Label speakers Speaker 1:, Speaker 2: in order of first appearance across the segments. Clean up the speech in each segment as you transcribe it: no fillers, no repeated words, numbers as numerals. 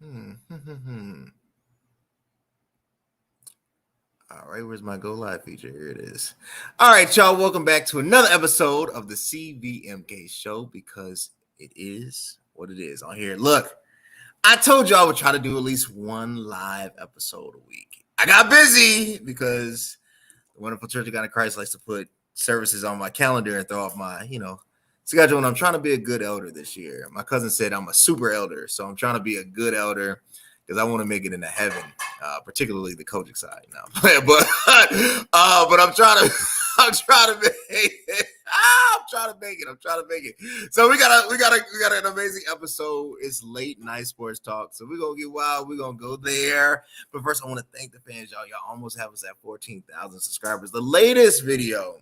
Speaker 1: All right, where's my go live feature? Here it is. All right, y'all, welcome back to another episode of the CVMK show because it is what it is on here. Look, I told you I would try to do at least one live episode a week. I got busy because the wonderful Church of God in Christ likes to put services on my calendar and throw off my, schedule. And I'm trying to be a good elder this year. My cousin said I'm a super elder, so I'm trying to be a good elder because I want to make it into heaven, particularly the coaching side. Now, but I'm trying to, I'm trying to make it. I'm trying to make it. I'm trying to make it. So we got an amazing episode. It's late night sports talk, so we're gonna get wild. We're gonna go there. But first, I want to thank the fans, y'all. Y'all almost have us at 14,000 subscribers. The latest video,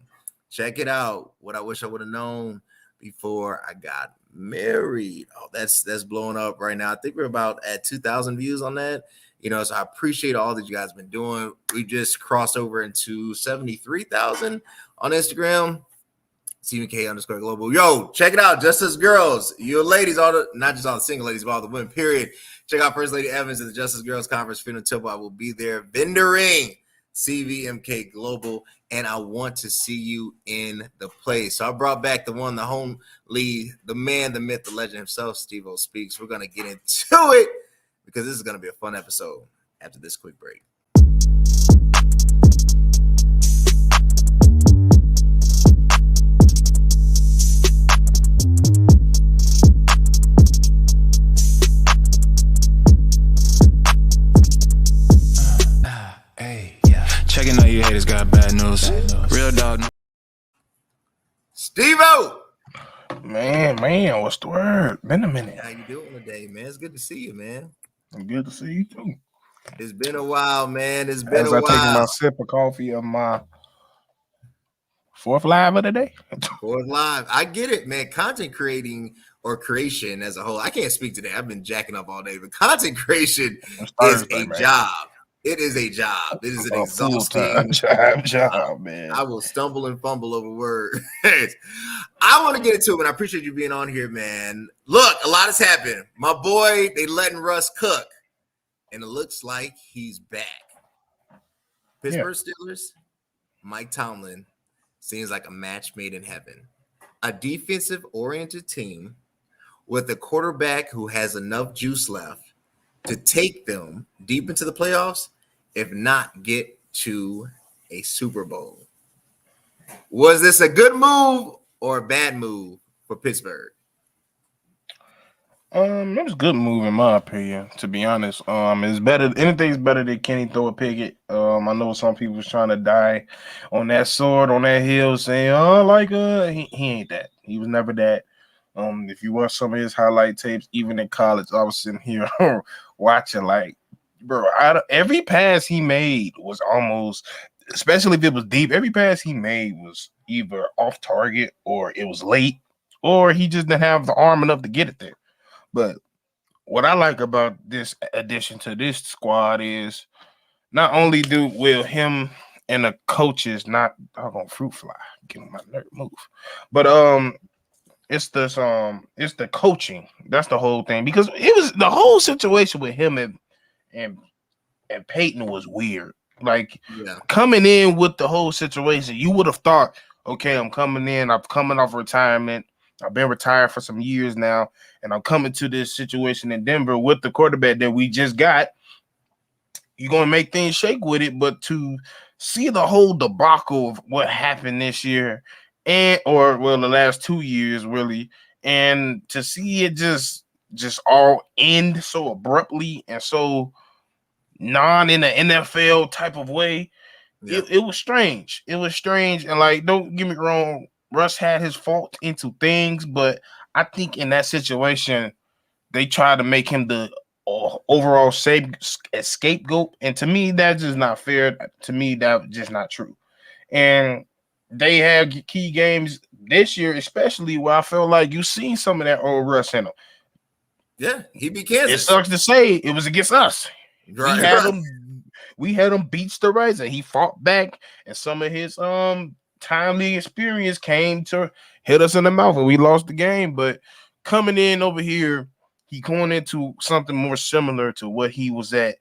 Speaker 1: check it out. What I wish I would have known before I got married. Oh, that's blowing up right now. I think we're about at 2,000 views on that. So I appreciate all that you guys been doing. We just crossed over into 73,000 on Instagram. CVMK_global. Yo, check it out. Justice Girls, you ladies, not just all the single ladies, but all the women, period. Check out First Lady Evans at the Justice Girls Conference. Finna Temple. I will be there vendoring CVMK Global, and I want to see you in the place. So I brought back the one, the homely, the man, the myth, the legend himself, Steve-O Speaks. We're going to get into it because this is going to be a fun episode after this quick break.
Speaker 2: Checking out you haters got bad news. Real dog.
Speaker 1: Steve-O!
Speaker 3: Man, what's the word? Been a minute.
Speaker 1: How you doing today, man? It's good to see you, man.
Speaker 3: Good to see you too.
Speaker 1: It's been a while, man. It's been
Speaker 3: As
Speaker 1: a
Speaker 3: I
Speaker 1: while.
Speaker 3: take my sip of coffee of my fourth live of the day.
Speaker 1: Fourth live. I get it, man. Content creating or creation as a whole. I can't speak today. I've been jacking up all day, but content creation is a job. It is a job. It is an exhausting
Speaker 3: job, man.
Speaker 1: I will stumble and fumble over words. I want to get into it, and I appreciate you being on here, man. Look, a lot has happened. My boy, they letting Russ cook, and it looks like he's back. Pittsburgh Steelers, Mike Tomlin seems like a match made in heaven. A defensive-oriented team with a quarterback who has enough juice left to take them deep into the playoffs, if not get to a Super Bowl. Was this a good move or a bad move for Pittsburgh?
Speaker 3: It was a good move in my opinion, to be honest. It's better. Anything's better than Kenny throw a Pickett. I know some people was trying to die on that sword, on that hill, saying, he ain't that. He was never that. If you watch some of his highlight tapes, even in college, I was sitting here watching like, bro, every pass he made was almost, especially if it was deep, every pass he made was either off target or it was late or he just didn't have the arm enough to get it there. But what I like about this addition to this squad is not only will him and the coaches not doggone fruit fly, getting my nerve move, but it's the coaching. That's the whole thing, because it was the whole situation with him and Peyton was weird. Like coming in with the whole situation, you would have thought, okay, I'm coming in, I'm coming off retirement. I've been retired for some years now, and I'm coming to this situation in Denver with the quarterback that we just got. You're going to make things shake with it, but to see the whole debacle of what happened this year the last 2 years really, and to see it just all end so abruptly and so non in the NFL type of way, it was strange. It was strange, and like, don't get me wrong, Russ had his fault into things, but I think in that situation, they tried to make him the overall scapegoat, and to me, that's just not fair. To me, that's just not true. And they had key games this year, especially where I felt like you seen some of that old Russ in him.
Speaker 1: Yeah, he beat Kansas.
Speaker 3: It sucks to say it was against us. We had him beat the razor. He fought back, and some of his timely experience came to hit us in the mouth, and we lost the game. But coming in over here he going into something more similar to what he was at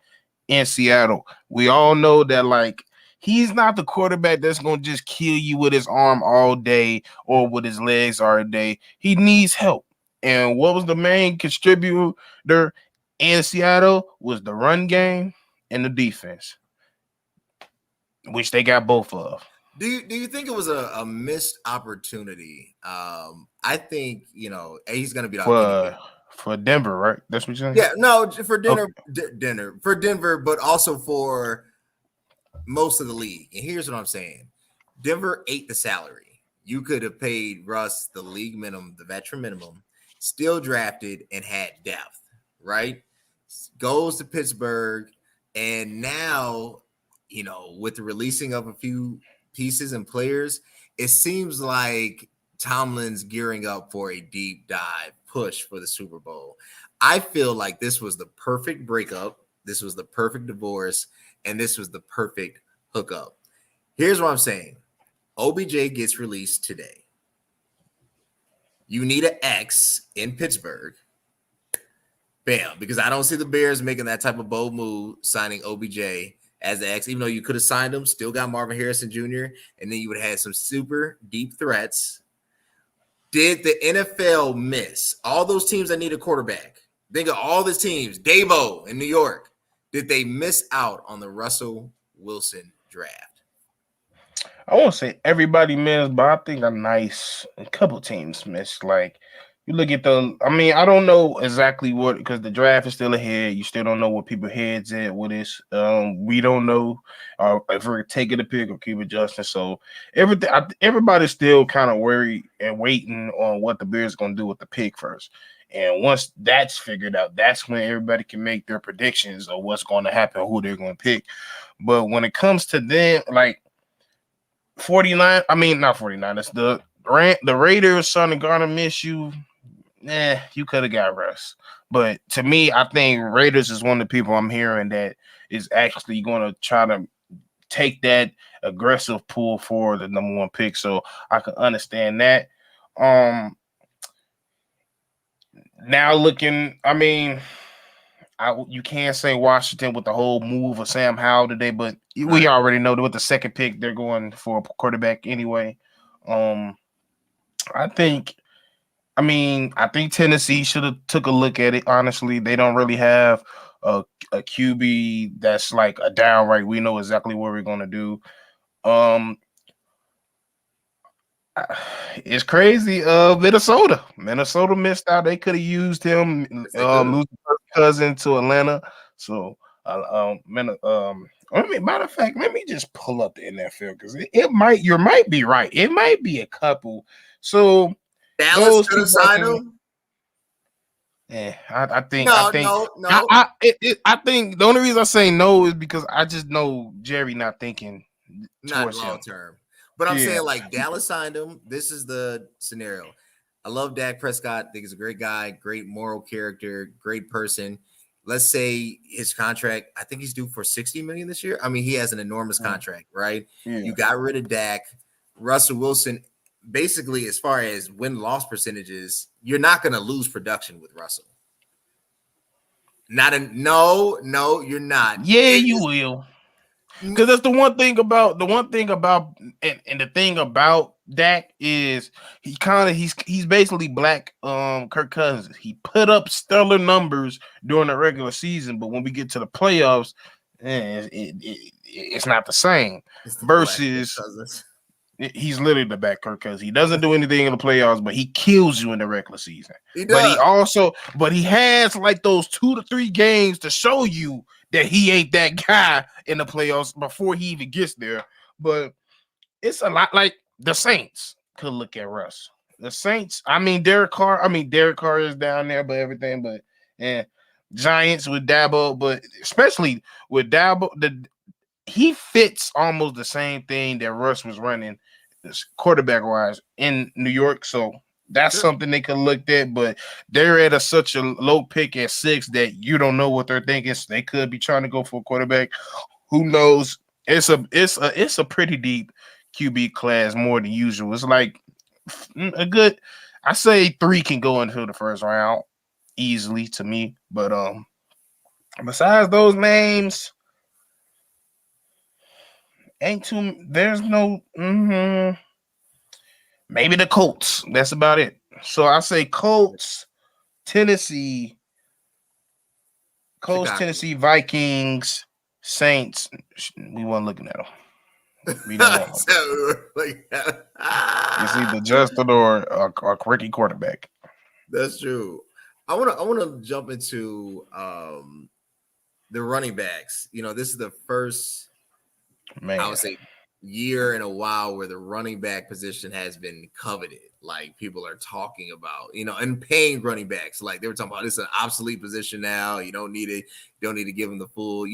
Speaker 3: in Seattle. We all know that like he's not the quarterback that's gonna just kill you with his arm all day or with his legs all day. He needs help. And what was the main contributor in Seattle was the run game and the defense, which they got both of.
Speaker 1: Do you think it was a missed opportunity? I think he's gonna beat out Kenny Pickett.
Speaker 3: For Denver, right? That's what you're saying?
Speaker 1: Yeah, no, for dinner,
Speaker 3: Okay.
Speaker 1: dinner for Denver, but also for most of the league. And here's what I'm saying: Denver ate the salary. You could have paid Russ the league minimum, the veteran minimum, still drafted and had depth, right? Goes to Pittsburgh, and now, with the releasing of a few pieces and players, it seems like Tomlin's gearing up for a deep dive push for the Super Bowl. I feel like this was the perfect breakup. This was the perfect divorce, and this was the perfect hookup. Here's what I'm saying. OBJ gets released today. You need an X in Pittsburgh. Bam, because I don't see the Bears making that type of bold move, signing OBJ as the X, even though you could have signed him, still got Marvin Harrison Jr., and then you would have had some super deep threats. Did the NFL miss all those teams that need a quarterback? Think of all the teams, Dabo in New York. Did they miss out on the Russell Wilson draft?
Speaker 3: I won't say everybody missed, but I think a couple teams missed. Like you look at I don't know exactly what, because the draft is still ahead. You still don't know what people's heads at with this. We don't know if we're taking the pick or keep adjusting. So everybody's still kind of worried and waiting on what the Bears are going to do with the pick first. And once that's figured out, that's when everybody can make their predictions of what's going to happen, who they're going to pick. But when it comes to them, like 49, not 49. It's the Raiders, Son and Garner miss you. You could have got Russ. But to me, I think Raiders is one of the people I'm hearing that is actually going to try to take that aggressive pull for the number one pick. So I can understand that. Now looking, you can't say Washington with the whole move of Sam Howell today, but we already know that with the second pick, they're going for a quarterback anyway. I think Tennessee should have took a look at it. Honestly, they don't really have a QB that's like a downright. We know exactly what we're going to do. It's crazy. Minnesota missed out. They could have used him. Losing cousin to Atlanta. So, matter of fact, let me just pull up the NFL because it might. You might be right. It might be a couple. So
Speaker 1: Dallas could have signed him.
Speaker 3: Yeah, I think.
Speaker 1: No.
Speaker 3: I think the only reason I say no is because I just know Jerry not thinking
Speaker 1: not long term. But I'm saying like Dallas signed him. This is the scenario. I love Dak Prescott. I think he's a great guy, great moral character, great person. Let's say his contract, I think he's due for $60 million this year. I mean, he has an enormous contract, right? Yeah. You got rid of Dak. Russell Wilson, basically, as far as win-loss percentages, you're not going to lose production with Russell. No, you're not.
Speaker 3: Yeah, you will. Because that's the one thing about and the thing about Dak is he's basically black Kirk Cousins. He put up stellar numbers during the regular season, but when we get to the playoffs, it's not the same. Versus he's literally the back Kirk Cousins. He doesn't do anything in the playoffs, but he kills you in the regular season. He does. But he has like those 2 to 3 games to show you that he ain't that guy in the playoffs before he even gets there. But it's a lot like the Saints could look at Russ. The Saints, Derek Carr is down there, but everything, but Giants with Dabo, but especially with Dabo, he fits almost the same thing that Russ was running quarterback-wise in New York. So that's something they could look at, but they're at such a low pick at 6 that you don't know what they're thinking. So they could be trying to go for a quarterback. Who knows? It's a pretty deep QB class, more than usual. It's like I say 3 can go into the first round. easily to me. But besides those names, ain't too. There's no. Maybe the Colts. That's about it. So I say Colts, Tennessee, Colts,
Speaker 1: Chicago.
Speaker 3: Tennessee, Vikings, Saints. We weren't looking at them. We don't want them.
Speaker 1: So, like,
Speaker 3: It's either Justin or a rookie quarterback.
Speaker 1: that's true. I wanna jump into the running backs. This is the first, I
Speaker 3: Man,
Speaker 1: would say, year in a while where the running back position has been coveted. Like people are talking about, and paying running backs. Like they were talking about, this is an obsolete position now. You don't need it. You don't need to give them the full,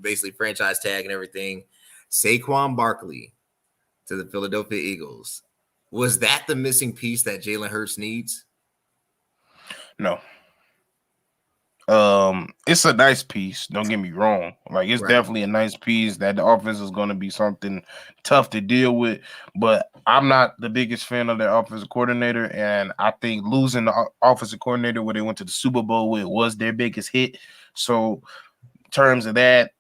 Speaker 1: basically franchise tag and everything. Saquon Barkley to the Philadelphia Eagles. Was that the missing piece that Jalen Hurts needs?
Speaker 3: no. It's a nice piece. Don't get me wrong. Like it's
Speaker 1: Right.
Speaker 3: definitely a nice piece that the offense is going to be something tough to deal with. But I'm not the biggest fan of their offensive coordinator, and I think losing the offensive coordinator where they went to the Super Bowl with was their biggest hit. So, in terms of that,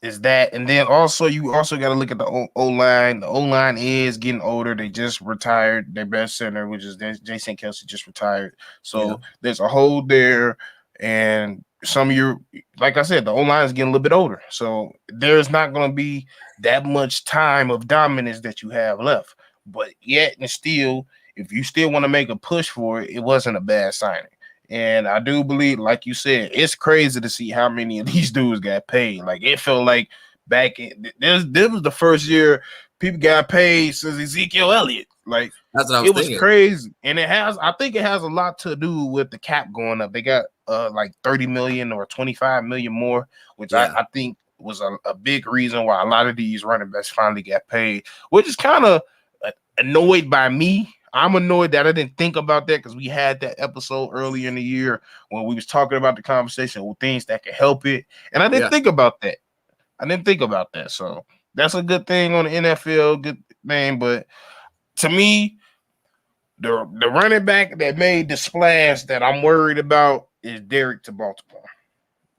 Speaker 3: is that, and then also you also got to look at the O line. The O line is getting older. They just retired their best center, which is Jason Kelsey, just retired.
Speaker 1: Yeah.
Speaker 3: So there's a hole there, and some of your, like I said, the O line is getting a little bit older. So there's not going to be that much time of dominance that you have left. But yet and still, if you still want to make a push for it, it wasn't a bad signing. And I do believe, like you said, it's crazy to see how many of these dudes got paid. Like it felt like back in this was the first year people got paid since Ezekiel Elliott. Like
Speaker 1: That's what I was
Speaker 3: it was
Speaker 1: thinking.
Speaker 3: crazy. And I think it has a lot to do with the cap going up. They got like 30 million or 25 million more, which
Speaker 1: Yeah.
Speaker 3: I think was a big reason why a lot of these running backs finally got paid, which is kind of annoyed by me. I'm annoyed that I didn't think about that because we had that episode earlier in the year when we was talking about the conversation with things that could help it. And I didn't think about that. So that's a good thing on the NFL, good thing. But to me, the running back that made the splash that I'm worried about is Derrick to Baltimore.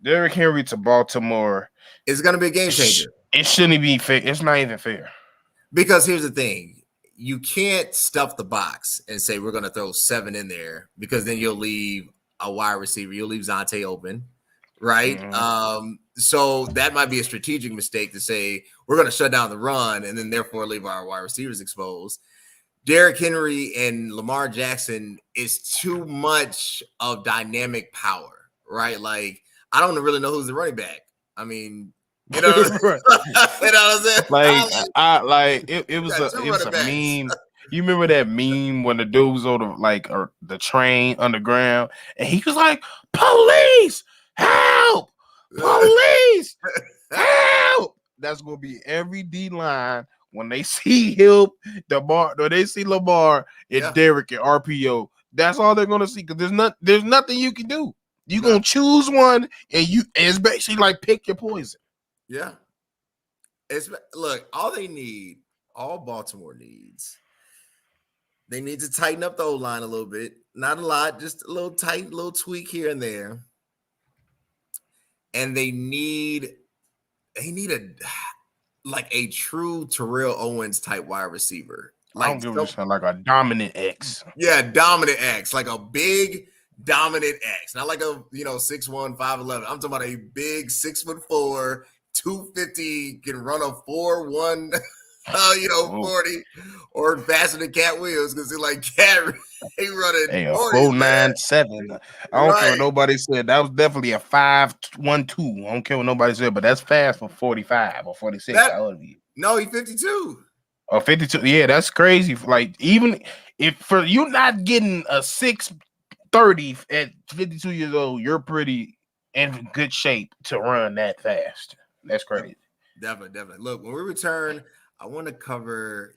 Speaker 3: Derrick Henry to Baltimore.
Speaker 1: It's going to be a game changer.
Speaker 3: It shouldn't be fair. It's not even fair.
Speaker 1: Because here's the thing. You can't stuff the box and say we're going to throw 7 in there, because then you'll leave a wide receiver. You'll leave Zontae open, right?
Speaker 3: Mm-hmm.
Speaker 1: So that might be a strategic mistake to say we're going to shut down the run and then therefore leave our wide receivers exposed. Derrick Henry and Lamar Jackson is too much of dynamic power, right? Like I don't really know who's the running back. I mean, you know,
Speaker 3: Right.
Speaker 1: you know what I'm saying?
Speaker 3: It was
Speaker 1: got 2
Speaker 3: a
Speaker 1: running backs.
Speaker 3: meme. You remember that meme when the dude was on the train underground and he was like, "Police, help! Police, help!" That's gonna be every D line when they see him, when they see Lamar and Derrick and RPO. That's all they're gonna see because there's nothing you can do. You're gonna choose one and it's basically like pick your poison.
Speaker 1: Yeah. Look, all Baltimore needs, they need to tighten up the O line a little bit. Not a lot, just a little little tweak here and there. And they need a true Terrell Owens type wide receiver.
Speaker 3: I don't give a shit, like a dominant X.
Speaker 1: Yeah, dominant X, like a big dominant X, not like a 6'1", 5'11". I'm talking about a big 6'4", 250, can run a 4.1, 40, or faster than Cat Williams because he like Cat. He running.
Speaker 3: Hey, a 4.97. I don't care what nobody said. That was definitely a 5.12. I don't care what nobody said, but that's fast for 45 or 46.
Speaker 1: No, he's 52.
Speaker 3: Oh, 52. Yeah, that's crazy. Like, even if for you not getting a 6.30 at 52 years old, you're pretty in good shape to run that fast. That's crazy.
Speaker 1: Definitely. Look, when we return, I want to cover,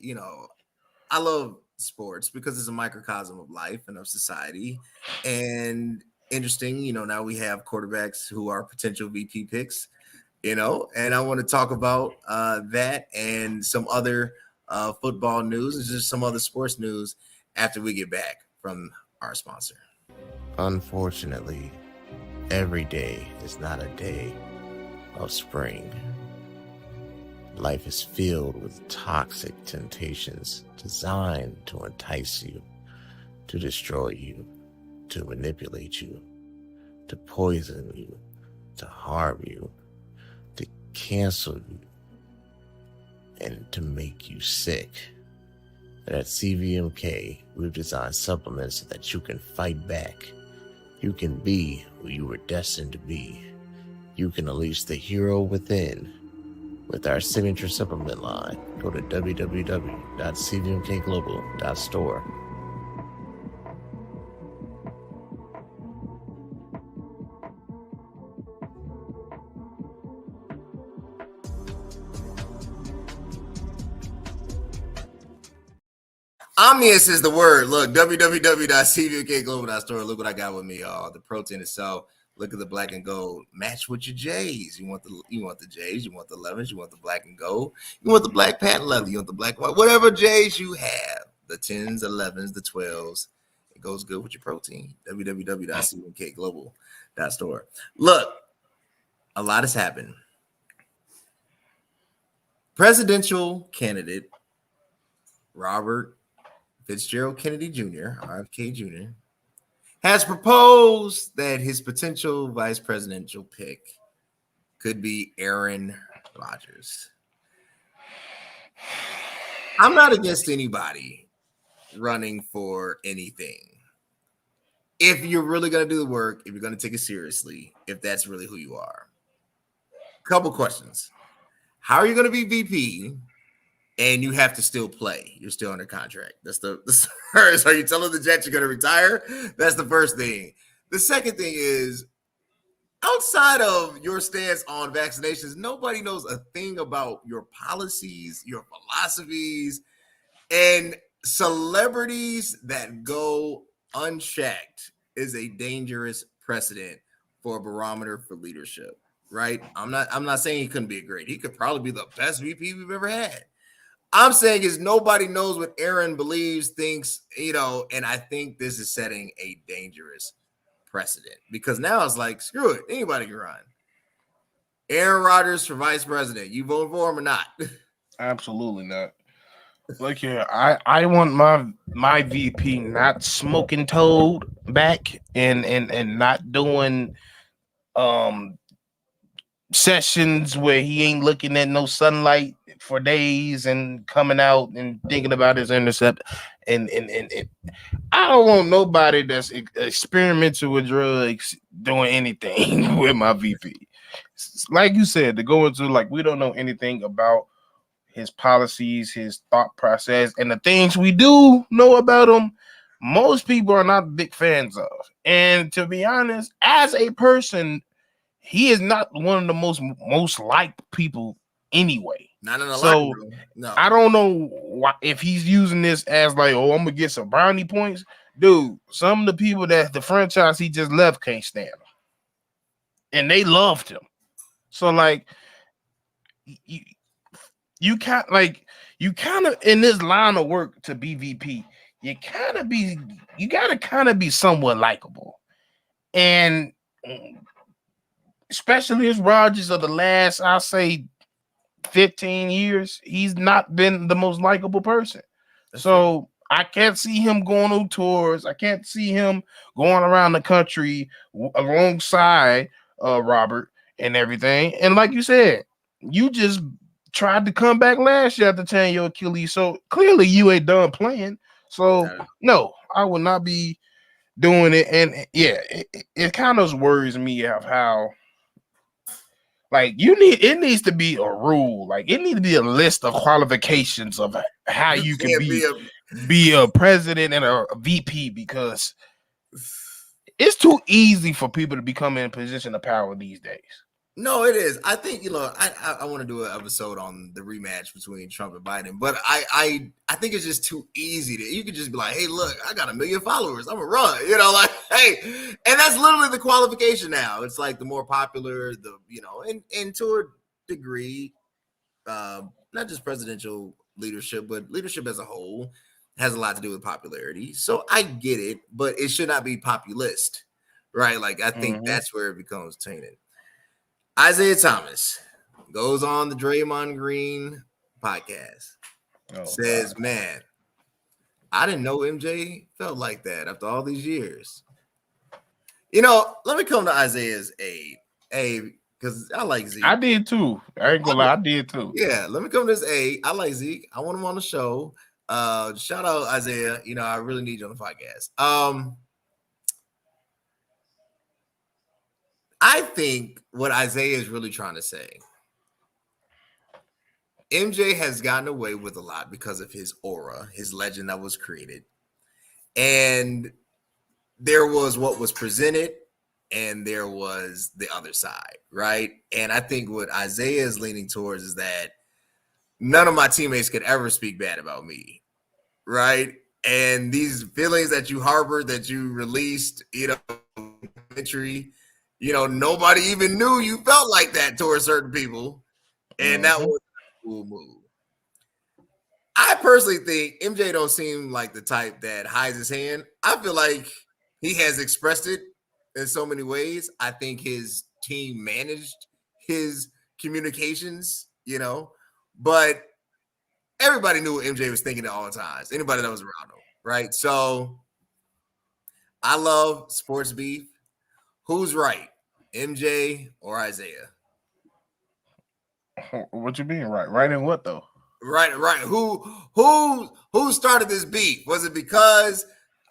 Speaker 1: I love sports because it's a microcosm of life and of society. And interesting, now we have quarterbacks who are potential VP picks, and I want to talk about that and some other football news and just some other sports news after we get back from our sponsor. Unfortunately, every day is not a day of spring. Life is filled with toxic temptations designed to entice you, to destroy you, to manipulate you, to poison you, to harm you, to cancel you, and to make you sick. And at CVMK, we've designed supplements so that you can fight back. You can be who you were destined to be. You can unleash the hero within with our signature supplement line. Go to www.cvmkglobal.store. Omnius is the word. Look, www.cvmkglobal.store. Look what I got with me, y'all. The protein itself. Look at the black and gold. Match with your J's. You want the J's. You want the 11s. You want the black and gold. You want the black patent leather. You want the black white. Whatever J's you have. The 10s, 11s, the 12s. It goes good with your protein. www.cvmkglobal.store. Look, a lot has happened. Presidential candidate Robert Fitzgerald Kennedy Jr., RFK Jr., has proposed that his potential vice presidential pick could be Aaron Rodgers. I'm not against anybody running for anything. If you're really going to do the work, if you're going to take it seriously, if that's really who you are. Couple questions. How are you going to be VP and you have to still play? You're still under contract. That's the first. Are you telling the Jets you're going to retire? That's the first thing. The second thing is, outside of your stance on vaccinations, nobody knows a thing about your policies, your philosophies, and celebrities that go unchecked is a dangerous precedent for a barometer for leadership, right? I'm not saying he couldn't be great. He could probably be the best VP we've ever had. I'm saying is nobody knows what Aaron believes, thinks, and I think this is setting a dangerous precedent because now it's like, screw it, anybody can run. Aaron Rodgers for vice president. You vote for him or not?
Speaker 3: Absolutely not. Look here, I want my VP not smoking toad back and not doing sessions where he ain't looking at no sunlight for days and coming out and thinking about his intercept and I don't want nobody that's experimental with drugs doing anything with my VP. Like you said, to go into like we don't know anything about his policies, his thought process, and the things we do know about him, most people are not big fans of. And to be honest, as a person, he is not one of the most liked people anyway.
Speaker 1: Not in the
Speaker 3: So
Speaker 1: locker room. No.
Speaker 3: I don't know why, if he's using this as like, oh, I'm gonna get some brownie points, dude. Some of the people that the franchise he just left can't stand him, and they loved him. So like, you kind of in this line of work to be VP, you gotta kind of be somewhat likable, and especially as Rodgers of the last, I'll say 15 years, he's not been the most likable person. That's so true. I can't see him going on tours. I can't see him going around the country alongside Robert and everything. And like you said, you just tried to come back last year after tearing your Achilles. So clearly you ain't done playing. So no, I will not be doing it. And yeah, it kind of worries me of how like it needs to be a rule. Like it needs to be a list of qualifications of how you can be a president and a VP, because it's too easy for people to become in a position of power these days.
Speaker 1: No, it is. I think I want to do an episode on the rematch between Trump and Biden, but I think it's just too easy to. You could just be like, hey, look, I got 1 million followers. I'm gonna run. Like, hey, and that's literally the qualification now. It's like the more popular, and to a degree, not just presidential leadership, but leadership as a whole has a lot to do with popularity. So I get it, but it should not be populist, right? Like I think that's where it becomes tainted. Isaiah Thomas goes on the Draymond Green podcast,
Speaker 3: Oh
Speaker 1: says,
Speaker 3: God.
Speaker 1: "Man, I didn't know MJ felt like that after all these years." Let me come to Isaiah's aid. Because I like Zeke.
Speaker 3: I did too. I ain't gonna lie, I did too.
Speaker 1: Yeah, let me come to his aid. I like Zeke. I want him on the show. Shout out Isaiah. I really need you on the podcast. I think what Isaiah is really trying to say, MJ has gotten away with a lot because of his aura, his legend that was created. And there was what was presented, and there was the other side, right? And I think what Isaiah is leaning towards is that none of my teammates could ever speak bad about me, right? And these feelings that you harbored, that you released, nobody even knew you felt like that towards certain people, and that was a cool move. I personally think MJ don't seem like the type that hides his hand. I feel like he has expressed it in so many ways. I think his team managed his communications, but everybody knew what MJ was thinking at all times. Anybody that was around him, right? So I love sports beef. Who's right, MJ or Isaiah?
Speaker 3: What you mean, right? Right in what though?
Speaker 1: Right. Who started this beef? Was it because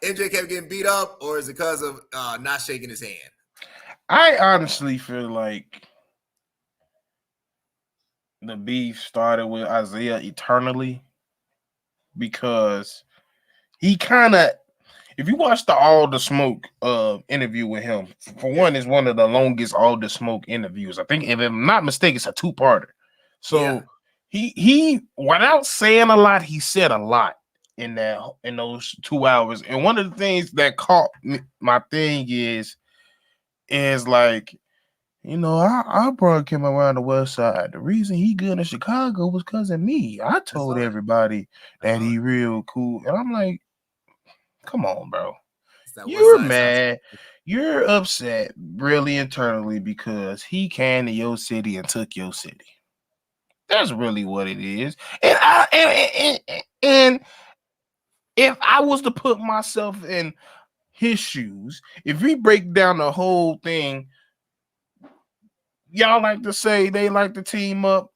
Speaker 1: MJ kept getting beat up, or is it because of not shaking his hand?
Speaker 3: I honestly feel like the beef started with Isaiah eternally because he kind of, if you watch the All the Smoke interview with him, for one, it's one of the longest All the Smoke interviews. I think, if I'm not mistaken, it's a two-parter. So he without saying a lot, he said a lot in those 2 hours. And one of the things that caught my thing is like, I brought him around the West Side. The reason he good in Chicago was because of me. I told everybody that he real cool. And I'm like, come on, bro. You're mad. You're upset really internally because he came to your city and took your city. That's really what it is. And if I was to put myself in his shoes, if we break down the whole thing, y'all like to say they like to team up.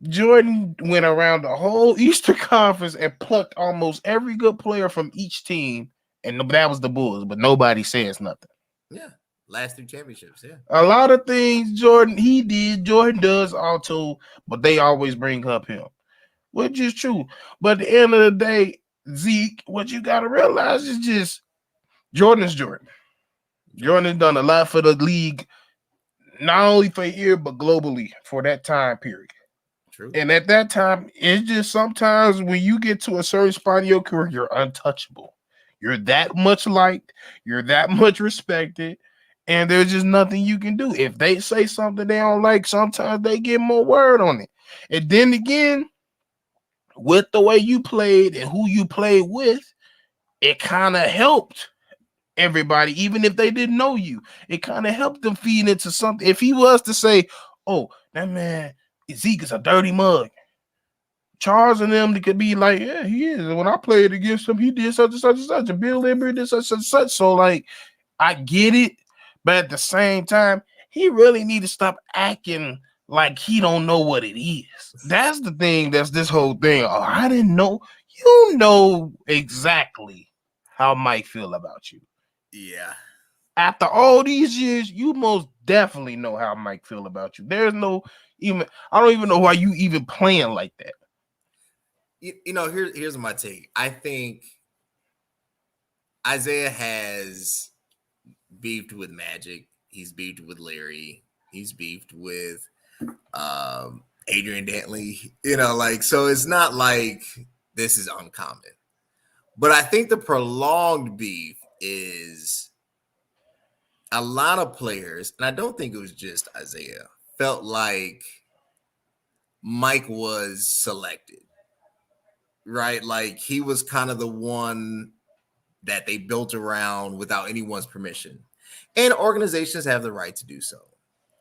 Speaker 3: Jordan went around the whole Eastern Conference and plucked almost every good player from each team, and that was the Bulls, but nobody says nothing.
Speaker 1: Yeah. Last 3 championships, yeah.
Speaker 3: A lot of things Jordan does also, but they always bring up him, which is true. But at the end of the day, Zeke, what you got to realize is just Jordan is Jordan. Jordan has done a lot for the league, not only for a year, but globally for that time period.
Speaker 1: True.
Speaker 3: And at that time, it's just sometimes when you get to a certain spot in your career, you're untouchable. You're that much liked. You're that much respected. And there's just nothing you can do. If they say something they don't like, sometimes they get more word on it. And then again, with the way you played and who you played with, it kind of helped everybody, even if they didn't know you. It kind of helped them feed into something. If he was to say, oh, that man, Zeke is a dirty mug, Charles and them, they could be like, yeah, he is. When I played against him, he did such and such and such. And Bill Embry did such and such. So, like, I get it. But at the same time, he really need to stop acting like he don't know what it is. That's the thing. That's this whole thing. Oh, I didn't know. You know exactly how Mike feel about you.
Speaker 1: Yeah.
Speaker 3: After all these years, you most definitely know how Mike feel about you. There's no even, I don't even know why you even playing like that.
Speaker 1: Here's my take. I think Isaiah has beefed with Magic. He's beefed with Larry. He's beefed with Adrian Dantley. So it's not like this is uncommon. But I think the prolonged beef is a lot of players, and I don't think it was just Isaiah, felt like Mike was selected. right? Like he was kind of the one that they built around without anyone's permission. And organizations have the right to do so.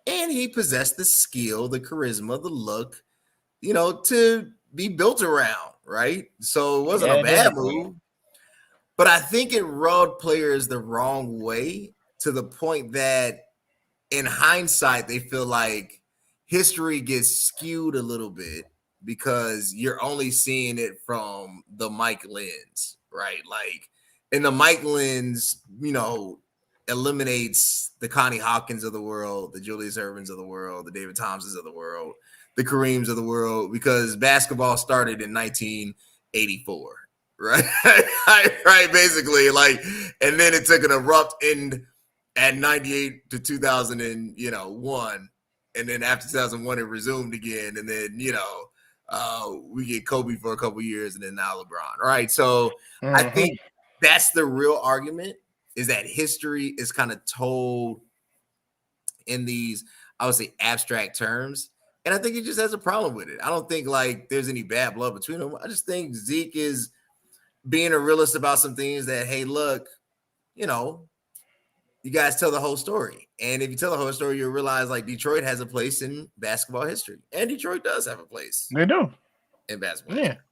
Speaker 1: And he possessed the skill, the charisma, the look, to be built around, right? So it wasn't a
Speaker 3: Yeah,
Speaker 1: bad
Speaker 3: definitely.
Speaker 1: move. But I think it rubbed players the wrong way to the point that in hindsight, they feel like history gets skewed a little bit because you're only seeing it from the Mike lens, right? Like, and the Mike lens, eliminates the Connie Hawkins of the world, the Julius Ervings of the world, the David Thompsons of the world, the Kareems of the world, because basketball started in 1984, right? Right, basically, like, and then it took an abrupt end at 98 to 2001, and then after 2001 it resumed again, and then we get Kobe for a couple years, and then now LeBron, right? So I think that's the real argument, is that history is kind of told in these, I would say, abstract terms. And I think he just has a problem with it. I don't think like there's any bad blood between them. I just think Zeke is being a realist about some things that, hey, look, you know, you guys tell the whole story. And if you tell the whole story, you'll realize like Detroit has a place in basketball history. And Detroit does have a place
Speaker 3: They do.
Speaker 1: in basketball
Speaker 3: Yeah.
Speaker 1: history.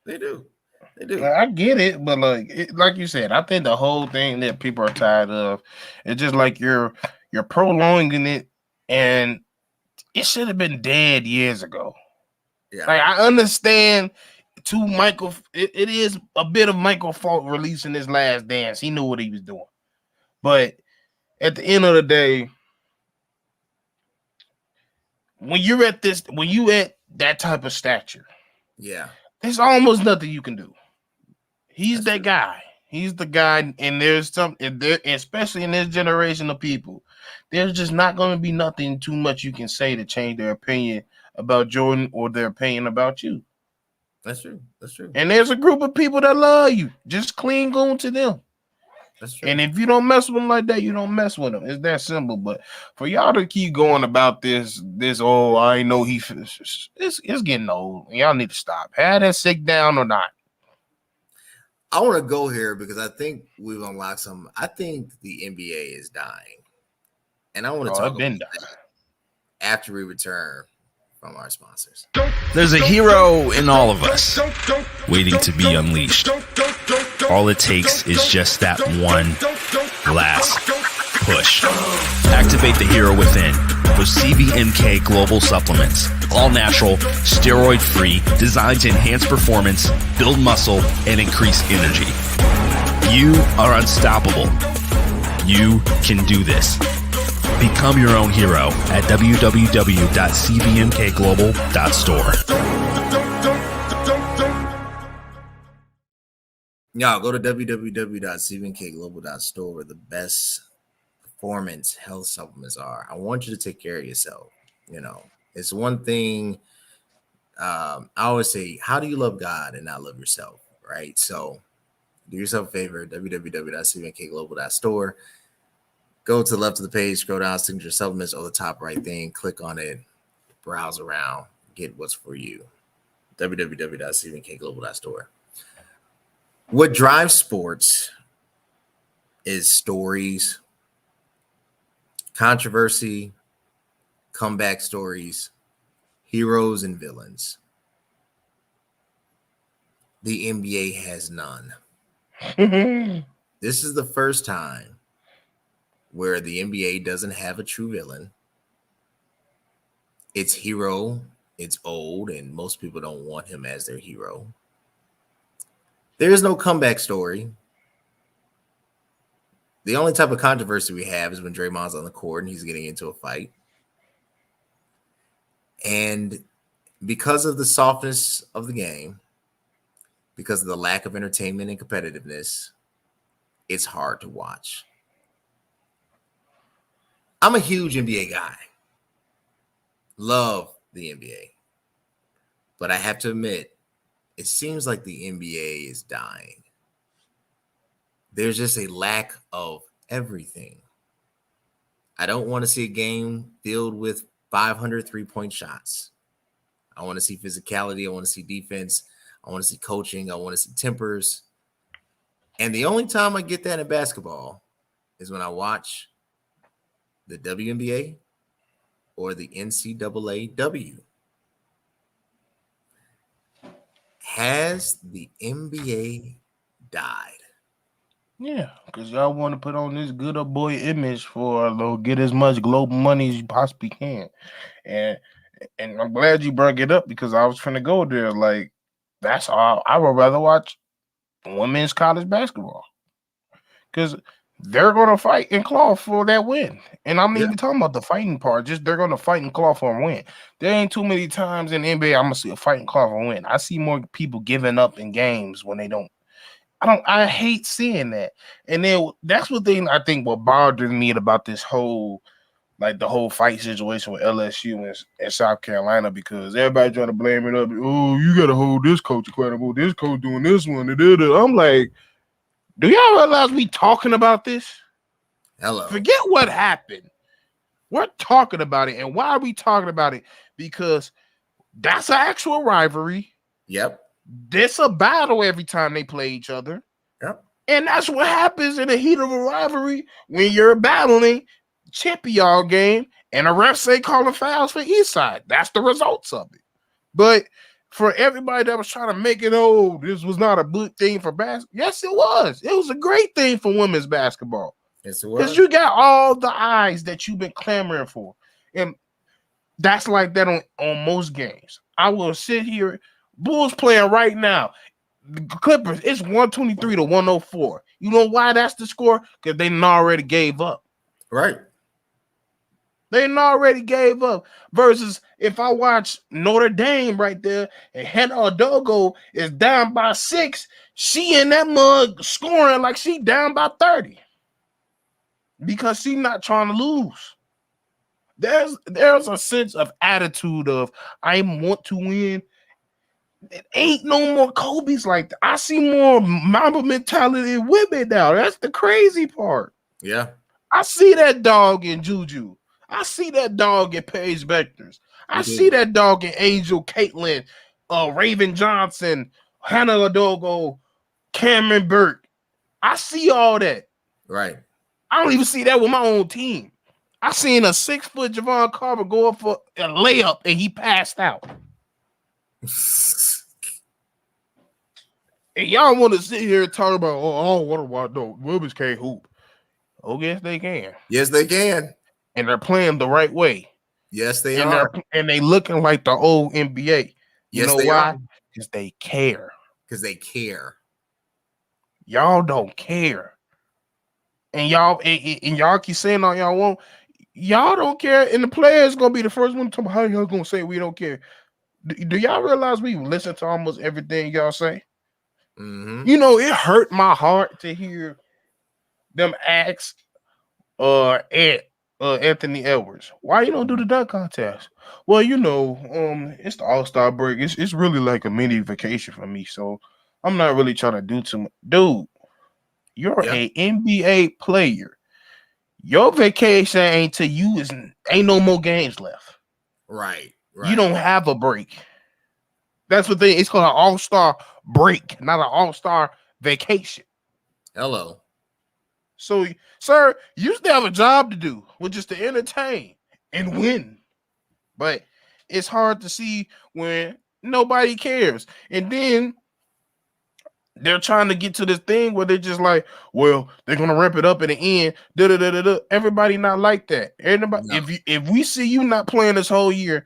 Speaker 1: They do. They do.
Speaker 3: I get it, but like you said, I think the whole thing that people are tired of, it's just like you're prolonging it, and it should have been dead years ago.
Speaker 1: Yeah.
Speaker 3: Like I understand to Michael, it is a bit of Michael fault releasing his last dance. He knew what he was doing, but at the end of the day, when you at that type of stature,
Speaker 1: yeah,
Speaker 3: there's almost nothing you can do. He's
Speaker 1: that's
Speaker 3: that
Speaker 1: true.
Speaker 3: guy. He's the guy, and there's something there, especially in this generation of people. There's just not going to be nothing too much you can say to change their opinion about Jordan or their opinion about you.
Speaker 1: That's true. That's true.
Speaker 3: And there's a group of people that love you. Just cling on to them.
Speaker 1: That's true.
Speaker 3: And if you don't mess with them like that, you don't mess with them. It's that simple. But for y'all to keep going about this, I know it's getting old. Y'all need to stop. Have that sick down or not.
Speaker 1: I want to go here because I think we've unlocked some. I think the NBA is dying. And I want to talk about that after we return from our sponsors.
Speaker 2: There's a hero in all of us waiting to be unleashed. All it takes is just that one last push. Activate the hero within with CVMK Global Supplements. All natural, steroid free, designed to enhance performance, build muscle, and increase energy. You are unstoppable. You can do this. Become your own hero at www.cvmkglobal.store.
Speaker 1: Y'all go to www.cvmkglobal.store where the best performance health supplements are. I want you to take care of yourself. It's one thing. I always say, how do you love God and not love yourself? Right. So do yourself a favor, www.cvmkglobal.store. Go to the left of the page, scroll down, signature supplements, or the top right thing, click on it, browse around, get what's for you. www.cvmkglobal.store. What drives sports is stories, controversy, comeback stories, heroes and villains. The NBA has none. This is the first time where the NBA doesn't have a true villain. Its hero, it's old, and most people don't want him as their hero. There is no comeback story. The only type of controversy we have is when Draymond's on the court and he's getting into a fight. And because of the softness of the game, because of the lack of entertainment and competitiveness, it's hard to watch. I'm a huge NBA guy. Love the NBA. But I have to admit, it seems like the NBA is dying. There's just a lack of everything. I don't want to see a game filled with 500 three-point shots. I want to see physicality. I want to see defense. I want to see coaching. I want to see tempers. And the only time I get that in basketball is when I watch the WNBA or the NCAAW. Has the NBA died?
Speaker 3: Yeah, because y'all want to put on this good old boy image for get as much global money as you possibly can. And I'm glad you brought it up because I was trying to go there. Like, that's all. I would rather watch women's college basketball because they're going to fight and claw for that win. And I'm not
Speaker 1: Yeah.
Speaker 3: even talking about the fighting part, just they're going to fight and claw for a win. There ain't too many times in the NBA I'm going to see a fight and claw for a win. I see more people giving up in games when they don't. I hate seeing that. And then that's what thing I think what bothers me about this whole the whole fight situation with LSU and South Carolina, because everybody trying to blame it up. Oh, you got to hold this coach accountable. This coach doing this one. I'm like, do y'all realize we talking about this?
Speaker 1: Hello.
Speaker 3: Forget what happened. We're talking about it. And why are we talking about it? Because that's an actual rivalry.
Speaker 1: Yep.
Speaker 3: There's a battle every time they play each other.
Speaker 1: Yep.
Speaker 3: And that's what happens in the heat of a rivalry when you're battling champion game and a ref say calling fouls for each side. That's the results of it. But for everybody that was trying to make it, this was not a good thing for basketball. Yes, it was. It was a great thing for women's basketball.
Speaker 1: Yes, it was.
Speaker 3: Because you got all the eyes that you've been clamoring for. And that's like that on most games. I will sit here. Bulls playing right now. The Clippers, it's 123 to 104. You know why that's the score? Because they already gave up.
Speaker 1: Right.
Speaker 3: They already gave up. Versus if I watch Notre Dame right there and Hannah Odogo is down by 6, she in that mug scoring like she down by 30. Because she's not trying to lose. There's a sense of attitude of I want to win. It ain't no more Kobe's like that. I see more Mamba mentality in women now. That's the crazy part.
Speaker 1: Yeah.
Speaker 3: I see that dog in Juju. I see that dog in Paige Vectors. I see that dog in Angel Caitlin, Raven Johnson, Hannah Odogo, Cameron Burke. I see all that.
Speaker 1: Right.
Speaker 3: I don't even see that with my own team. I seen a 6-foot Javon Carver go up for a layup and he passed out. And y'all want to sit here and talk about, I don't want to watch no women's can't hoop. Oh, yes, they can.
Speaker 1: Yes, they can.
Speaker 3: And they're playing the right way.
Speaker 1: Yes, they are.
Speaker 3: And they looking like the old NBA. You know why? Because they care.
Speaker 1: Because they care.
Speaker 3: Y'all don't care. And y'all keep saying all y'all want. Y'all don't care. And the players going to be the first one to talk about how y'all going to say we don't care. Do y'all realize we listen to almost everything y'all say?
Speaker 1: Mm-hmm.
Speaker 3: You know, it hurt my heart to hear them ask Anthony Edwards, why you don't do the dunk contest? Well, it's the All-Star break. It's really like a mini vacation for me, so I'm not really trying to do too much. Dude, you're an NBA player. Your vacation ain't no more games left.
Speaker 1: Right.
Speaker 3: You don't have a break. That's what it's called, an All-Star break, not an All-Star vacation.
Speaker 1: Hello.
Speaker 3: So, sir, you still have a job to do, which is to entertain and win. But it's hard to see when nobody cares. And then they're trying to get to this thing where they're just like, well, they're gonna ramp it up in the end. Everybody not like that. Everybody, no. If we see you not playing this whole year,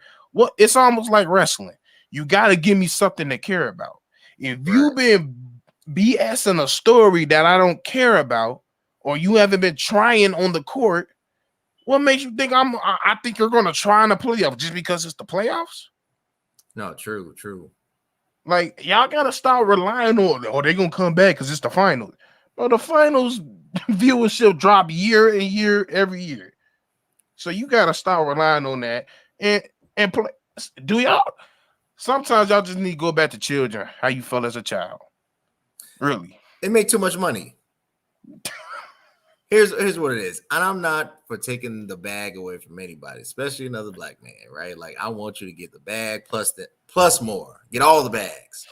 Speaker 3: it's almost like wrestling. You got to give me something to care about. If you've been BSing a story that I don't care about, or you haven't been trying on the court, what makes you think I think you're going to try in the playoffs just because it's the playoffs?
Speaker 1: No, true.
Speaker 3: Like, y'all got to start relying on, they're going to come back because it's the finals. Well, the finals viewership drop year and year every year. So you got to start relying on that. And play. Do y'all? Sometimes y'all just need to go back to children, how you felt as a child. Really.
Speaker 1: They make too much money. Here's what it is. And I'm not for taking the bag away from anybody, especially another black man, right? Like, I want you to get the bag plus more. Get all the bags.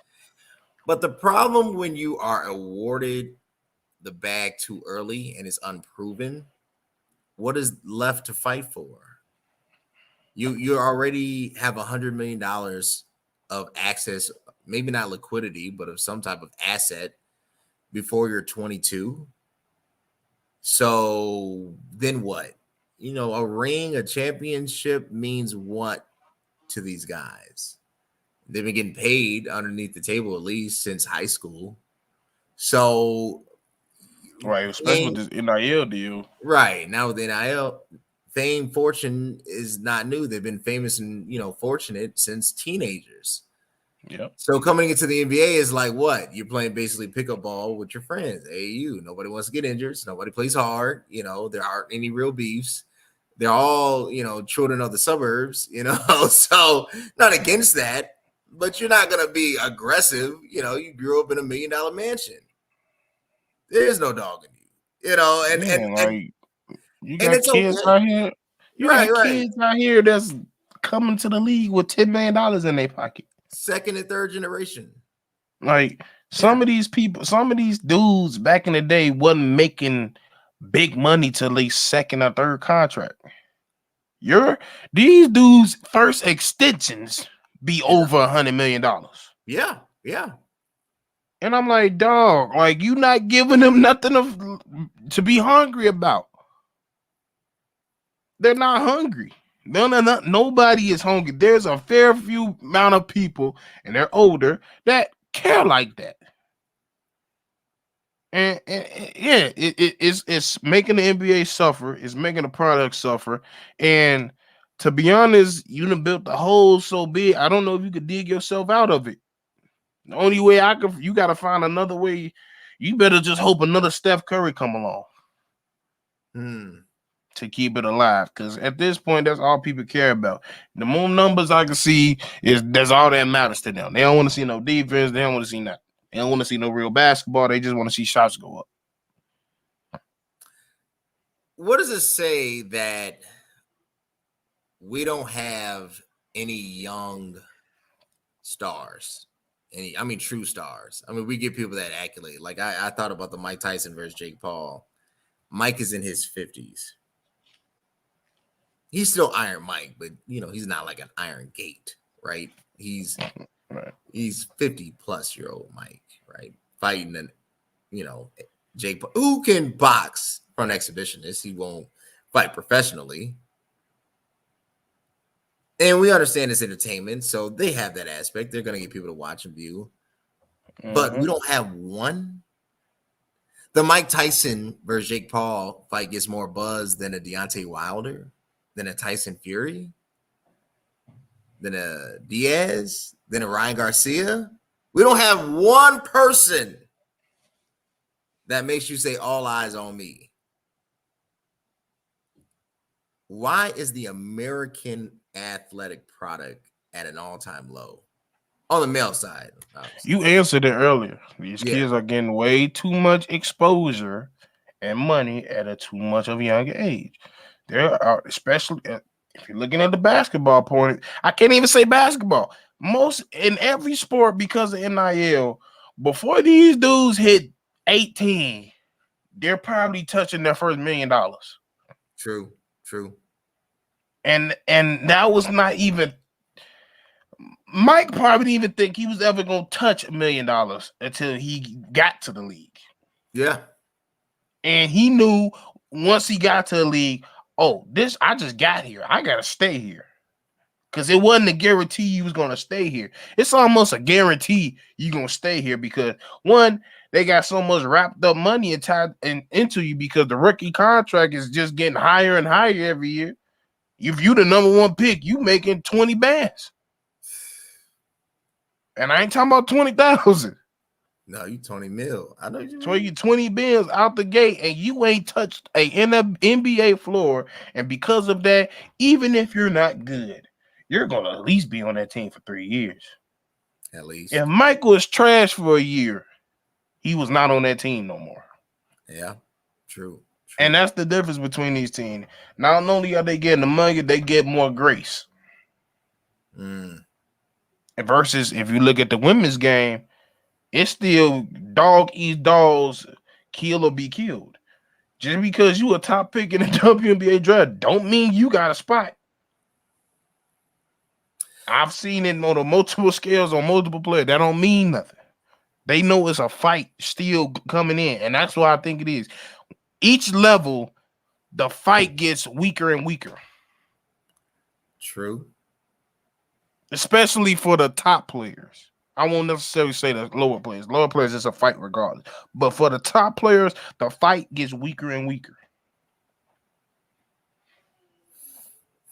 Speaker 1: But the problem when you are awarded the bag too early and it's unproven, what is left to fight for? You already have $100 million of access, maybe not liquidity, but of some type of asset before you're 22. So then what? A ring, a championship means what to these guys? They've been getting paid underneath the table at least since high school. So,
Speaker 3: Right, especially with this NIL deal.
Speaker 1: right now with the NIL, fame, fortune is not new. They've been famous and fortunate since teenagers.
Speaker 3: Yep.
Speaker 1: So coming into the NBA is like what? You're playing basically pickup ball with your friends. AAU. Nobody wants to get injured. So nobody plays hard. There aren't any real beefs. They're all, children of the suburbs, So not against that, but you're not gonna be aggressive. You grew up in $1 million mansion. There's no dog in you, and
Speaker 3: Man, like you
Speaker 1: and
Speaker 3: got
Speaker 1: it's
Speaker 3: kids
Speaker 1: okay.
Speaker 3: out here. You
Speaker 1: Right,
Speaker 3: got
Speaker 1: right.
Speaker 3: kids out here that's coming to the league with $10 million in their pocket.
Speaker 1: Second and third generation.
Speaker 3: Like some of these people, some of these dudes back in the day wasn't making big money till their second or third contract. These dudes' first extensions be over $100 million.
Speaker 1: Yeah, yeah.
Speaker 3: And I'm like, dog, like you not giving them nothing to be hungry about. They're not hungry. Nobody is hungry. There's a fair few amount of people, and they're older, that care like that. And yeah, it's making the NBA suffer. It's making the product suffer. And to be honest, you done built the hole so big. I don't know if you could dig yourself out of it. The only way you got to find another way. You better just hope another Steph Curry come along to keep it alive. Because at this point, that's all people care about. The more numbers I can see that's all that matters to them. They don't want to see no defense. They don't want to see nothing. They don't want to see no real basketball. They just want to see shots go up.
Speaker 1: What does it say that we don't have any young stars? True stars. We give people that accolade. Like I thought about the Mike Tyson versus Jake Paul. Mike is in his 50s. He's still Iron Mike, but he's not like an Iron Gate, right? He's 50 plus year old Mike, right? Fighting and Jake Paul, who can box for an exhibitionist. He won't fight professionally. And we understand it's entertainment, so they have that aspect. They're going to get people to watch and view. But we don't have one. The Mike Tyson versus Jake Paul fight gets more buzz than a Deontay Wilder, than a Tyson Fury, than a Diaz, than a Ryan Garcia. We don't have one person that makes you say all eyes on me. Why is the American athletic product at an all-time low on the male side? Obviously.
Speaker 3: You answered it earlier. These kids are getting way too much exposure and money at a too much of a young age. There are, especially if you're looking at the basketball point, I can't even say basketball. Most in every sport, because of NIL, before these dudes hit 18, they're probably touching their first $1 million.
Speaker 1: True.
Speaker 3: And that was not even Mike probably didn't even think he was ever gonna touch $1 million until he got to the league.
Speaker 1: Yeah.
Speaker 3: And he knew once he got to the league, I just got here. I gotta stay here. Because it wasn't a guarantee you was gonna stay here. It's almost a guarantee you're gonna stay here because one, they got so much wrapped up money and tied into you because the rookie contract is just getting higher and higher every year. If you the number one pick, you making 20 bands. And I ain't talking about 20,000.
Speaker 1: No, you 20 mil. I know you.
Speaker 3: So you 20 bills out the gate, and you ain't touched a NBA floor. And because of that, even if you're not good, you're gonna at least be on that team for 3 years.
Speaker 1: At least.
Speaker 3: If Mike was trash for a year, he was not on that team no more.
Speaker 1: Yeah, true.
Speaker 3: And that's the difference between these teams. Not only are they getting the money, they get more grace. Versus if you look at the women's game, It's still dog eats dogs, kill or be killed. Just because you a top pick in the WNBA draft don't mean you got a spot. I've seen it on the multiple scales on multiple players. That don't mean nothing. They know it's a fight still coming in, and that's why I think it is. Each level, the fight gets weaker and weaker.
Speaker 1: True.
Speaker 3: Especially for the top players. I won't necessarily say the lower players. Lower players is a fight regardless. But for the top players, the fight gets weaker and weaker.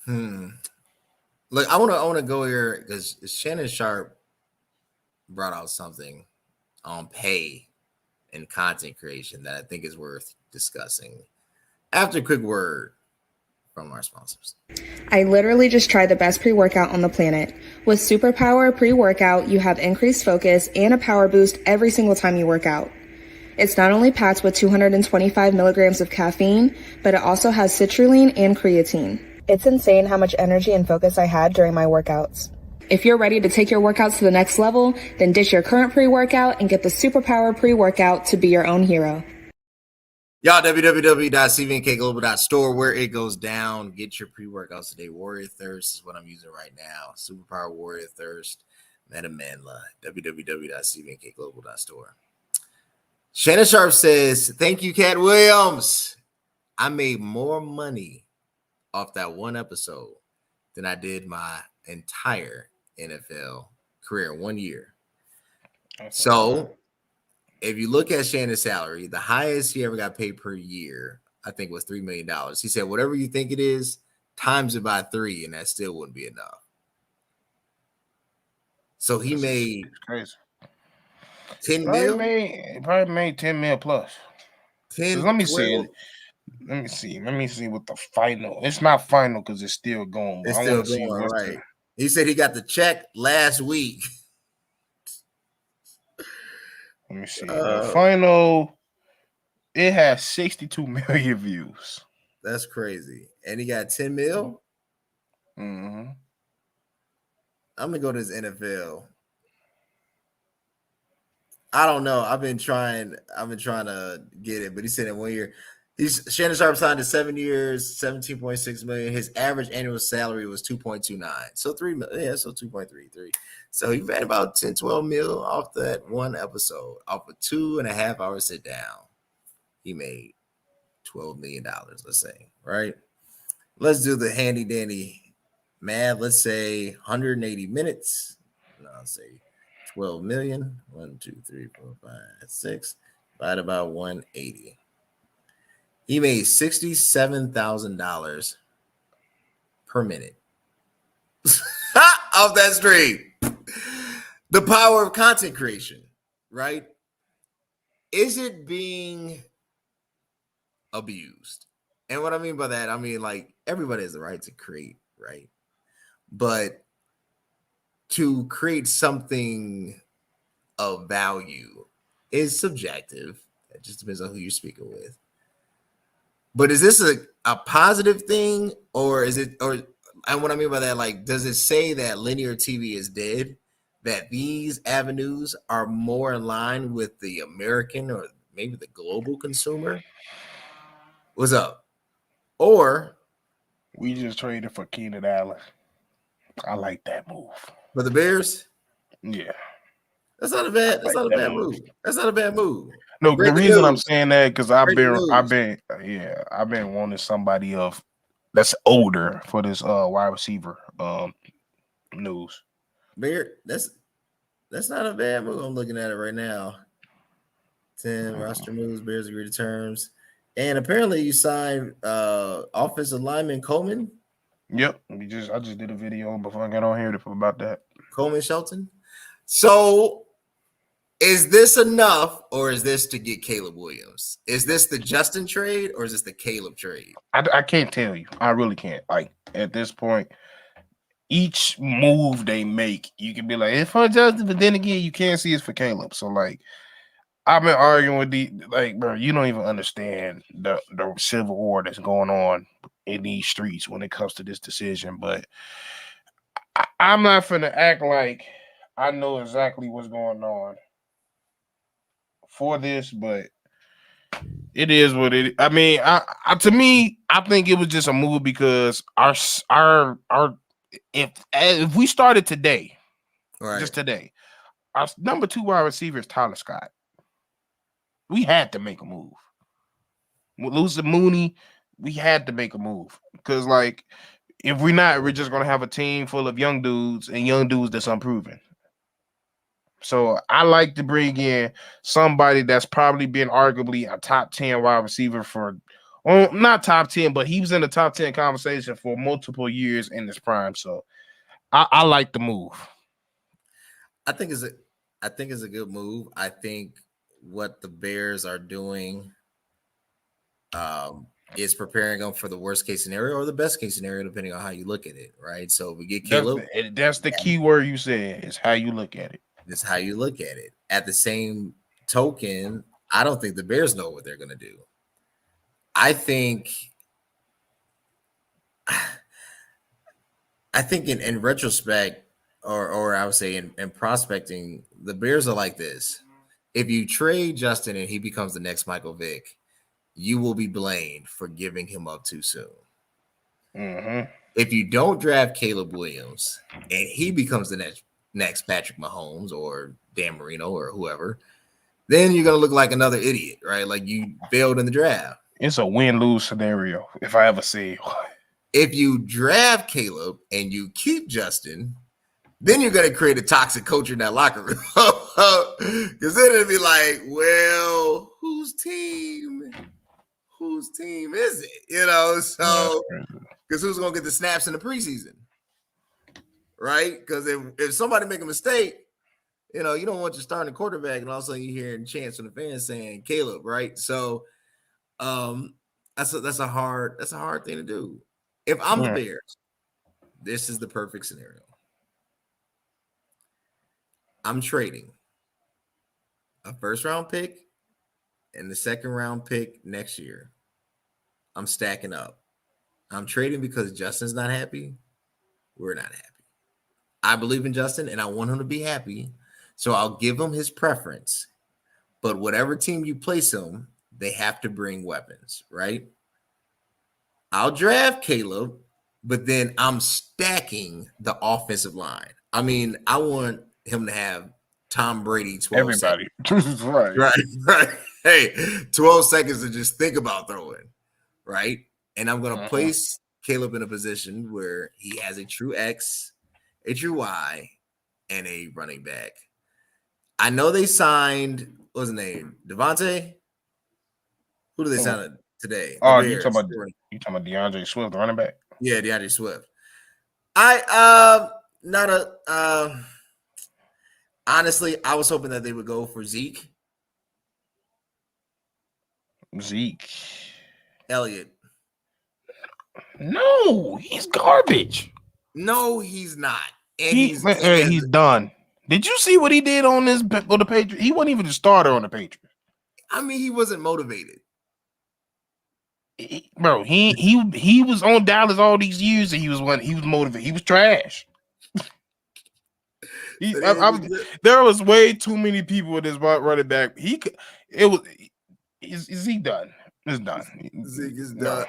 Speaker 1: Look, I wanna go here because Shannon Sharp brought out something on pay and content creation that I think is worth discussing. After a quick word from our sponsors.
Speaker 4: I literally just tried the best pre-workout on the planet. With Superpower pre-workout, you have increased focus and a power boost every single time you work out. It's not only packed with 225 milligrams of caffeine, but it also has citrulline and creatine. It's insane how much energy and focus I had during my workouts. If you're ready to take your workouts to the next level, then ditch your current pre-workout and get the Superpower pre-workout to be your own hero.
Speaker 1: Y'all, www.cvmkglobal.store, where it goes down. Get your pre-workouts today. Warrior Thirst is what I'm using right now. Superpower Warrior Thirst, Metamanla, www.cvmkglobal.store. Shannon Sharp says, thank you, Cat Williams. I made more money off that one episode than I did my entire NFL career in 1 year. So if you look at Shannon's salary, the highest he ever got paid per year, I think, was $3 million. He said, whatever you think it is, times it by 3, and that still wouldn't be enough. So he made
Speaker 3: crazy.
Speaker 1: 10 mil?
Speaker 3: Probably made 10 mil plus.
Speaker 1: 10,
Speaker 3: let me
Speaker 1: 12?
Speaker 3: see. Let me see what the final. It's not final because it's still going. But
Speaker 1: It's
Speaker 3: I
Speaker 1: still
Speaker 3: want to see
Speaker 1: going, right. He said he got the check last week.
Speaker 3: Let me see. The final, it has 62 million views.
Speaker 1: That's crazy. And he got 10 mil?
Speaker 3: Mm-hmm.
Speaker 1: I'm going to go to his NFL. I don't know. I've been trying to get it, but he said in 1 year. Shannon Sharp signed to 7 years, 17.6 million. His average annual salary was 2.29. So 3 million. Yeah, so 2.33. So he made about 10, 12 mil off that one episode. Off a 2.5 hour sit down. He made $12 million, let's say, right? Let's do the handy dandy math. Let's say 180 minutes. No, I'll say 12 million. 1, 2, 3, 4, 5, 6. Divided by 180. He made $67,000 per minute off that stream. The power of content creation, right? Is it being abused? And what I mean by that, I mean, like, everybody has the right to create, right? But to create something of value is subjective. It just depends on who you're speaking with. But is this a positive thing, or is it, or, and what I mean by that, like, does it say that linear TV is dead? That these avenues are more in line with the American or maybe the global consumer? What's up? Or
Speaker 3: we just traded for Keenan Allen. I like that move.
Speaker 1: For the Bears?
Speaker 3: Yeah.
Speaker 1: That's not a bad move. That's not a bad move.
Speaker 3: No,
Speaker 1: Breaking
Speaker 3: the reason
Speaker 1: news.
Speaker 3: I'm saying that because I've been wanting somebody that's older for this wide receiver news.
Speaker 1: Bear, that's not a bad move. I'm looking at it right now. 10 roster moves, Bears agree to terms. And apparently you signed offensive lineman Coleman.
Speaker 3: Yep. I just did a video before I got on here about that.
Speaker 1: Coleman Shelton. So is this enough, or is this to get Caleb Williams? Is this the Justin trade, or is this the Caleb trade?
Speaker 3: I can't tell you. I really can't. Like, at this point, each move they make, you can be like, it's for Justin, but then again, you can't see it's for Caleb. So, like, I've been arguing with bro, you don't even understand the civil war that's going on in these streets when it comes to this decision. But I'm not finna act like I know exactly what's going on. for this, but it is what it. I mean, to me, I think it was just a move because our if we started today,
Speaker 1: Right.
Speaker 3: just today, our number 2 wide receiver is Tyler Scott. We had to make a move. With losing Mooney, we had to make a move because, like, if we're not, we're just gonna have a team full of young dudes and young dudes that's unproven. So I like to bring in somebody that's probably been arguably a top 10 wide receiver for, well, not top 10, but he was in the top 10 conversation for multiple years in his prime. So I like the move.
Speaker 1: I think it's a good move. I think what the Bears are doing is preparing them for the worst case scenario or the best case scenario, depending on how you look at it, right? So we get Caleb.
Speaker 3: That's the key word you said, is how you look at it.
Speaker 1: It's how you look at it. At the same token, I don't think the Bears know what they're going to do. I think in retrospect, or I would say in prospecting, the Bears are like this. If you trade Justin and he becomes the next Michael Vick, you will be blamed for giving him up too soon.
Speaker 3: Mm-hmm.
Speaker 1: If you don't draft Caleb Williams and he becomes the next Patrick Mahomes or Dan Marino or whoever, then you're going to look like another idiot, right? Like you failed in the draft.
Speaker 3: It's a win-lose scenario, if I ever see.
Speaker 1: If you draft Caleb and you keep Justin, then you're going to create a toxic culture in that locker room. Because then it'll be like, well, whose team is it? You know, so because who's going to get the snaps in the preseason? Right? Because if somebody make a mistake, you know, you don't want your starting quarterback, and all of a sudden you hear chants from the fans saying Caleb, right? So that's a hard thing to do. If I'm the Bears, this is the perfect scenario. I'm trading a first round pick and the second round pick next year. I'm stacking up. I'm trading because Justin's not happy. We're not happy. I believe in Justin and I want him to be happy. So I'll give him his preference. But whatever team you place him, they have to bring weapons, right? I'll draft Caleb, but then I'm stacking the offensive line. I mean, I want him to have Tom Brady 12
Speaker 3: everybody.
Speaker 1: seconds. Right. Hey, 12 seconds to just think about throwing, right? And I'm going to place Caleb in a position where he has a true X, a true Y, and a running back. I know they signed, what's his name? Devontae? Who do they sign today?
Speaker 3: Oh, you talking about DeAndre Swift, the running back?
Speaker 1: Yeah, DeAndre Swift. Honestly, I was hoping that they would go for Zeke Elliott.
Speaker 3: No, he's garbage.
Speaker 1: No, he's not. And
Speaker 3: he's done. Did you see what he did on the Patriots? He wasn't even the starter on the Patriots.
Speaker 1: I mean, he wasn't motivated.
Speaker 3: He was on Dallas all these years, and he was motivated. He was trash. There was way too many people with his running back. Is he done? It's done.
Speaker 1: Zeke is done.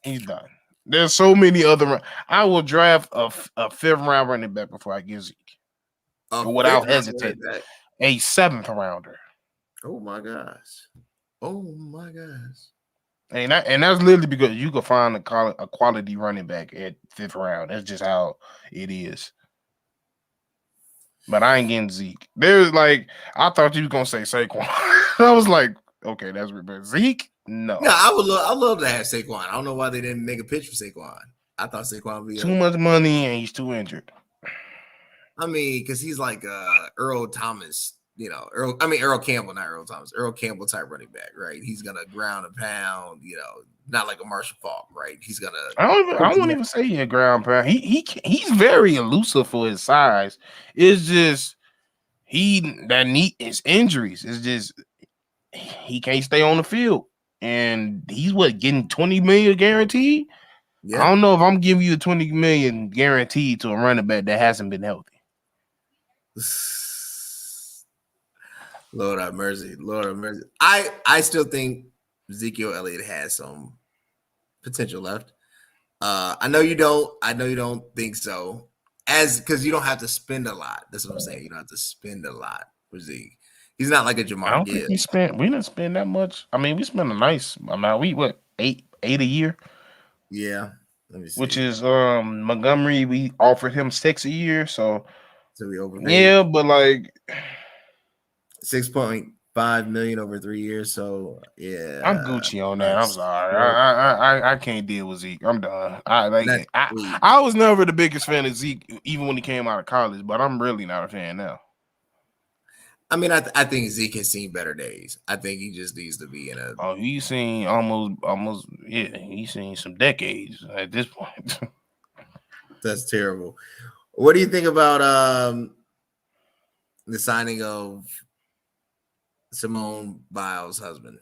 Speaker 3: He's done. There's so many other. I will draft a 5th round running back before I get Zeke. Without hesitating, a 7th rounder.
Speaker 1: Oh my gosh!
Speaker 3: And that's literally because you can find a quality running back at 5th round. That's just how it is. But I ain't getting Zeke. I thought you was gonna say Saquon. I was like, okay, that's weird. Zeke, no.
Speaker 1: Yeah, I love to have Saquon. I don't know why they didn't make a pitch for Saquon. I thought Saquon would be
Speaker 3: too much money and he's too injured.
Speaker 1: I mean, because he's like Earl Thomas, Earl Campbell, not Earl Thomas, Earl Campbell type running back, right? He's gonna ground and pound, not like a Marshall Faulk, right? He's gonna.
Speaker 3: I won't even say he a ground pound. He's very elusive for his size. It's just his injuries. It's just he can't stay on the field, and he's getting $20 million guaranteed. Yeah. I don't know if I'm giving you $20 million guaranteed to a running back that hasn't been healthy.
Speaker 1: Lord have mercy. Lord have mercy. I still think Ezekiel Elliott has some potential left. I know you don't. I know you don't think so. Because you don't have to spend a lot. That's what I'm saying. You don't have to spend a lot for Zeke. He's not like a
Speaker 3: I
Speaker 1: Jamar
Speaker 3: don't think
Speaker 1: Gibbs.
Speaker 3: we didn't spend that much. I mean, we spent a nice amount. We what eight a year,
Speaker 1: Yeah. Let me
Speaker 3: which
Speaker 1: see.
Speaker 3: is Montgomery. We offered him 6 a year, so
Speaker 1: So we overpaid
Speaker 3: yeah, but like
Speaker 1: 6.5 million over 3 years. So
Speaker 3: I'm
Speaker 1: yeah,
Speaker 3: Gucci on that.
Speaker 1: not
Speaker 3: I'm sorry.
Speaker 1: short,
Speaker 3: I can't deal with Zeke. I'm done. I like
Speaker 1: not
Speaker 3: it.
Speaker 1: eight.
Speaker 3: I was never the biggest fan of Zeke, even when he came out of college, but I'm really not a fan now.
Speaker 1: I mean, I think Zeke has seen better days. I think he just needs to be in a.
Speaker 3: Oh, he's seen almost yeah, he's seen some decades at this point.
Speaker 1: That's terrible. What do you think about the signing of Simone Biles' husband?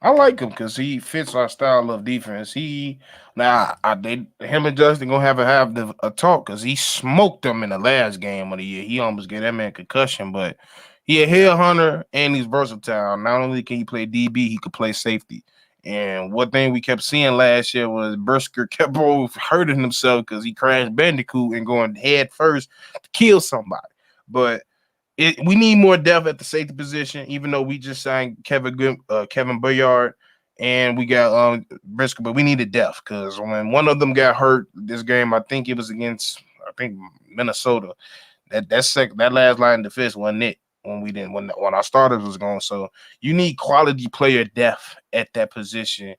Speaker 3: I like him because he fits our style of defense. Him and Justin gonna have a talk because he smoked them in the last game of the year. He almost gave that man concussion, but he a
Speaker 1: Yeah.
Speaker 3: headhunter and he's versatile. Not only can he play DB, he could play safety. And one thing we kept seeing last year was Brisker kept on hurting himself because he crashed Bandicoot and going head first to kill somebody. But we need more depth at the safety position, even though we just signed Kevin Bayard and we got Brisker, but we needed depth because when one of them got hurt this game, I think it was against Minnesota. That last line of defense wasn't it when we didn't when our starters was gone. So you need quality player depth at that position.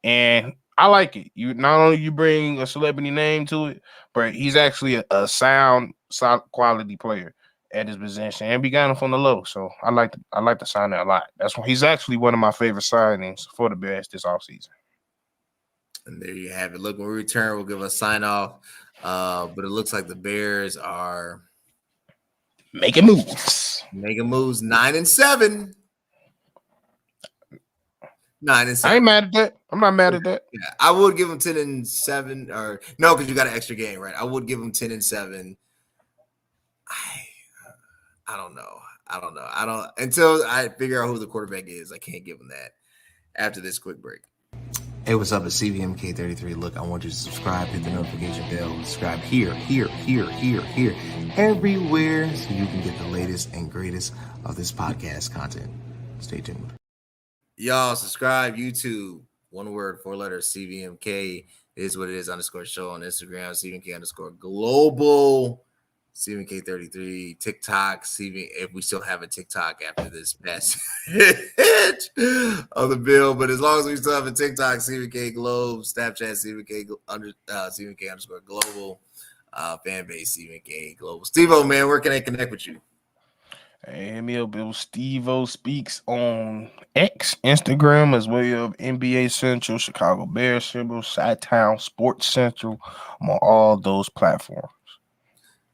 Speaker 3: And I like it. You not only you bring a celebrity name to it, but he's actually a sound quality player at his position, and we got him from the low. So I like to sign that a lot. That's why he's actually one of my favorite signings for the Bears this offseason.
Speaker 1: And there you have it. Look, when we return, we'll give a sign off. But it looks like the Bears are
Speaker 3: Making moves.
Speaker 1: making moves 9-7. 9-7.
Speaker 3: I ain't mad at that. I'm not mad at that.
Speaker 1: Yeah, I would give them 10-7, or no, because you got an extra game, right? I would give them 10-7. I don't know. I don't until I figure out who the quarterback is. I can't give them that after this quick break. Hey, what's up? It's CVMK 33. Look, I want you to subscribe, hit the notification bell, subscribe here, everywhere, so you can get the latest and greatest of this podcast content. Stay tuned. Y'all subscribe, YouTube, one word, 4 letters, CVMK. It is what it is _show on Instagram, CVMK _global. CVMK 33, TikTok, if we still have a TikTok after this mess of the bill, but as long as we still have a TikTok, CVMK Globe, Snapchat, CVMK _global, fan base, CVMK Global. Steve-O, man, where can I connect with you?
Speaker 3: Hey, hit me up. It was Steve-O Speaks on X, Instagram, as well as NBA Central, Chicago Bears Central, Chi-Town Sports Central. I'm on all those platforms.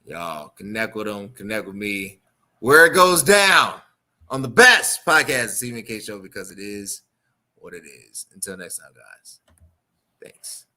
Speaker 1: Y'all connect with them, connect with me. Where it goes down on the best podcast, the CVMK show, because it is what it is. Until next time, guys. Thanks.